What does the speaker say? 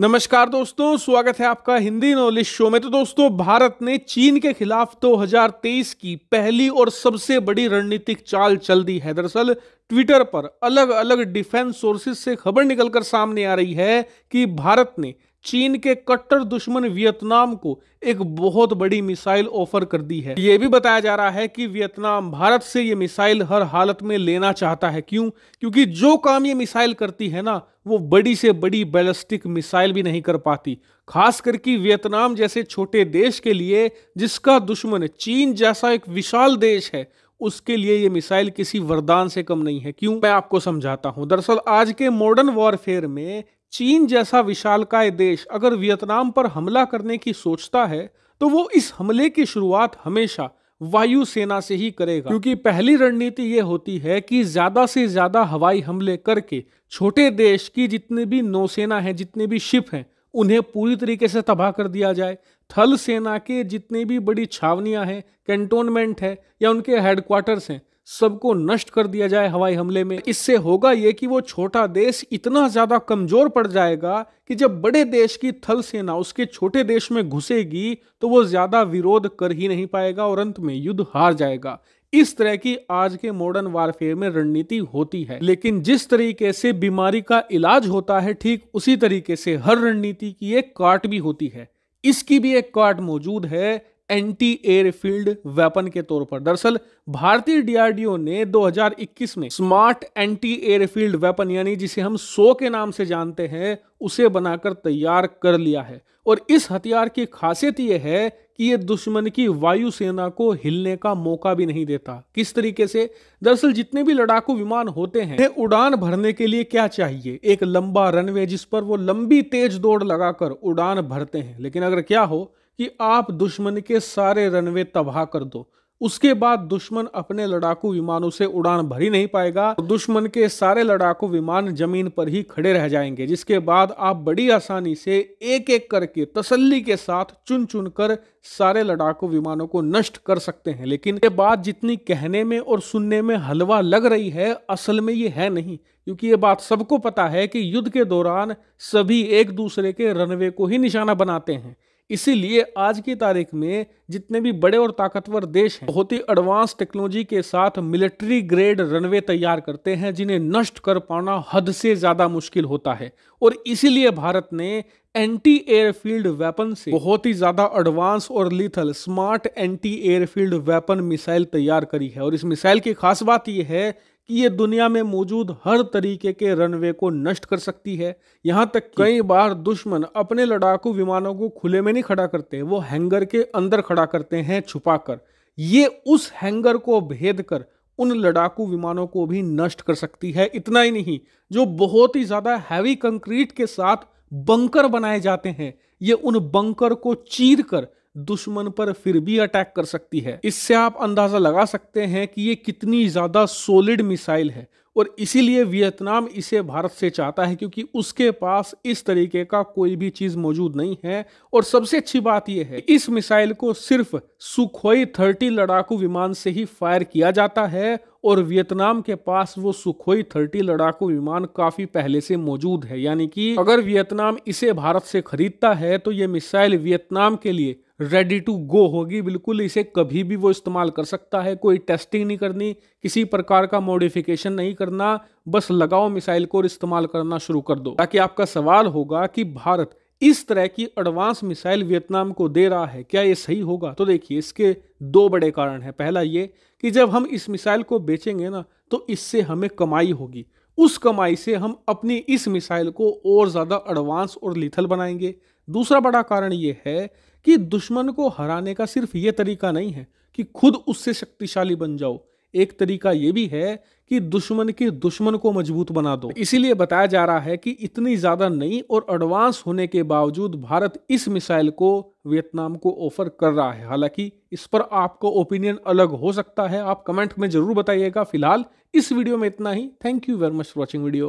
नमस्कार दोस्तों, स्वागत है आपका हिंदी नॉलेज शो में। तो दोस्तों, भारत ने चीन के खिलाफ 2023 की पहली और सबसे बड़ी रणनीतिक चाल चल दी है। दरअसल ट्विटर पर अलग अलग डिफेंस सोर्सेज से खबर निकलकर सामने आ रही है कि भारत ने चीन के कट्टर दुश्मन वियतनाम को एक बहुत बड़ी मिसाइल ऑफर कर दी है। यह भी बताया जा रहा है कि वियतनाम भारत से ये मिसाइल हर हालत में लेना चाहता है। क्यों? क्योंकि जो काम ये मिसाइल करती है ना, वो बड़ी से बड़ी बैलिस्टिक मिसाइल भी नहीं कर पाती। खास करके वियतनाम जैसे छोटे देश के लिए, जिसका दुश्मन चीन जैसा एक विशाल देश है, उसके लिए ये मिसाइल किसी वरदान से कम नहीं है। क्यों? मैं आपको समझाता हूं। दरअसल आज के मॉडर्न वॉरफेयर में चीन जैसा विशालकाय देश अगर वियतनाम पर हमला करने की सोचता है, तो वो इस हमले की शुरुआत हमेशा वायुसेना से ही करेगा। क्योंकि पहली रणनीति ये होती है कि ज्यादा से ज्यादा हवाई हमले करके छोटे देश की जितनी भी नौसेना है, जितने भी शिप हैं, उन्हें पूरी तरीके से तबाह कर दिया जाए। थल सेना के जितनी भी बड़ी छावनियां हैं, कैंटोनमेंट है या उनके हेडक्वार्टर्स हैं, सबको नष्ट कर दिया जाए हवाई हमले में। इससे होगा ये कि वो छोटा देश इतना ज्यादा कमजोर पड़ जाएगा कि जब बड़े देश की थल सेना उसके छोटे देश में घुसेगी तो वो ज्यादा विरोध कर ही नहीं पाएगा और अंत में युद्ध हार जाएगा। इस तरह की आज के मॉडर्न वारफेयर में रणनीति होती है। लेकिन जिस तरीके से बीमारी का इलाज होता है, ठीक उसी तरीके से हर रणनीति की एक काट भी होती है। इसकी भी एक काट मौजूद है एंटी एयरफील्ड वेपन के तौर पर। दरअसल भारतीय डीआरडीओ ने 2021 में स्मार्ट एंटी एयरफील्ड वेपन, यानी जिसे हम सो के नाम से जानते हैं, उसे बनाकर तैयार कर लिया है। और इस हथियार की खासियत यह है कि यह दुश्मन की वायुसेना को हिलने का मौका भी नहीं देता। किस तरीके से? दरअसल जितने भी लड़ाकू विमान होते हैं, उड़ान भरने के लिए क्या चाहिए? एक लंबा रनवे जिस पर वो लंबी तेज दौड़ लगाकर उड़ान भरते हैं। लेकिन अगर क्या हो कि आप दुश्मन के सारे रनवे तबाह कर दो, उसके बाद दुश्मन अपने लड़ाकू विमानों से उड़ान भर ही नहीं पाएगा। दुश्मन के सारे लड़ाकू विमान जमीन पर ही खड़े रह जाएंगे, जिसके बाद आप बड़ी आसानी से एक एक करके तसल्ली के साथ चुन चुन कर सारे लड़ाकू विमानों को नष्ट कर सकते हैं। लेकिन ये बात जितनी कहने में और सुनने में हलवा लग रही है, असल में ये है नहीं। क्योंकि ये बात सबको पता है कि युद्ध के दौरान सभी एक दूसरे के रनवे को ही निशाना बनाते हैं। इसीलिए आज की तारीख में जितने भी बड़े और ताकतवर देश हैं, बहुत ही एडवांस टेक्नोलॉजी के साथ मिलिट्री ग्रेड रनवे तैयार करते हैं, जिन्हें नष्ट कर पाना हद से ज्यादा मुश्किल होता है। और इसीलिए भारत ने एंटी एयरफील्ड वेपन से बहुत ही ज्यादा एडवांस और lethal smart anti airfield weapon missile तैयार करी है। और इस मिसाइल की खास बात यह है कि ये दुनिया में मौजूद हर तरीके के रनवे को नष्ट कर सकती है। यहां तक कई बार दुश्मन अपने लड़ाकू विमानों को खुले में नहीं खड़ा करते, वो हैंगर के अंदर खड़ा करते हैं छुपाकर। ये उस हैंगर को भेद कर उन लड़ाकू विमानों को भी नष्ट कर सकती है। इतना ही नहीं, जो बहुत ही ज्यादा हैवी कंक्रीट के साथ बंकर बनाए जाते हैं, ये उन बंकर को चीर कर दुश्मन पर फिर भी अटैक कर सकती है। इससे आप अंदाजा लगा सकते हैं कि ये कितनी ज्यादा सॉलिड मिसाइल है। और इसीलिए वियतनाम इसे भारत से चाहता है, क्योंकि उसके पास इस तरीके का कोई भी चीज मौजूद नहीं है। और सबसे अच्छी बात यह है, इस मिसाइल को सिर्फ सुखोई 30 लड़ाकू विमान से ही फायर किया जाता है। और वियतनाम के पास वो सुखोई 30 लड़ाकू विमान काफी पहले से मौजूद है। यानी कि अगर वियतनाम इसे भारत से खरीदता है तो ये मिसाइल वियतनाम के लिए रेडी टू गो होगी। बिल्कुल इसे कभी भी वो इस्तेमाल कर सकता है। कोई टेस्टिंग नहीं करनी, किसी प्रकार का मॉडिफिकेशन नहीं करना, बस लगाओ मिसाइल को और इस्तेमाल करना शुरू कर दो। ताकि आपका सवाल होगा कि भारत इस तरह की एडवांस मिसाइल वियतनाम को दे रहा है, क्या ये सही होगा? तो देखिए, इसके दो बड़े कारण हैं। पहला ये कि जब हम इस मिसाइल को बेचेंगे ना, तो इससे हमें कमाई होगी। उस कमाई से हम अपनी इस मिसाइल को और ज्यादा एडवांस और लीथल बनाएंगे। दूसरा बड़ा कारण ये है कि दुश्मन को हराने का सिर्फ ये तरीका नहीं है कि खुद उससे शक्तिशाली बन जाओ। एक तरीका ये भी है कि दुश्मन के दुश्मन को मजबूत बना दो। इसीलिए बताया जा रहा है कि इतनी ज्यादा नई और एडवांस होने के बावजूद भारत इस मिसाइल को वियतनाम को ऑफर कर रहा है। हालांकि इस पर आपका ओपिनियन अलग हो सकता है, आप कमेंट में जरूर बताइएगा। फिलहाल इस वीडियो में इतना ही। Thank you very much for watching video.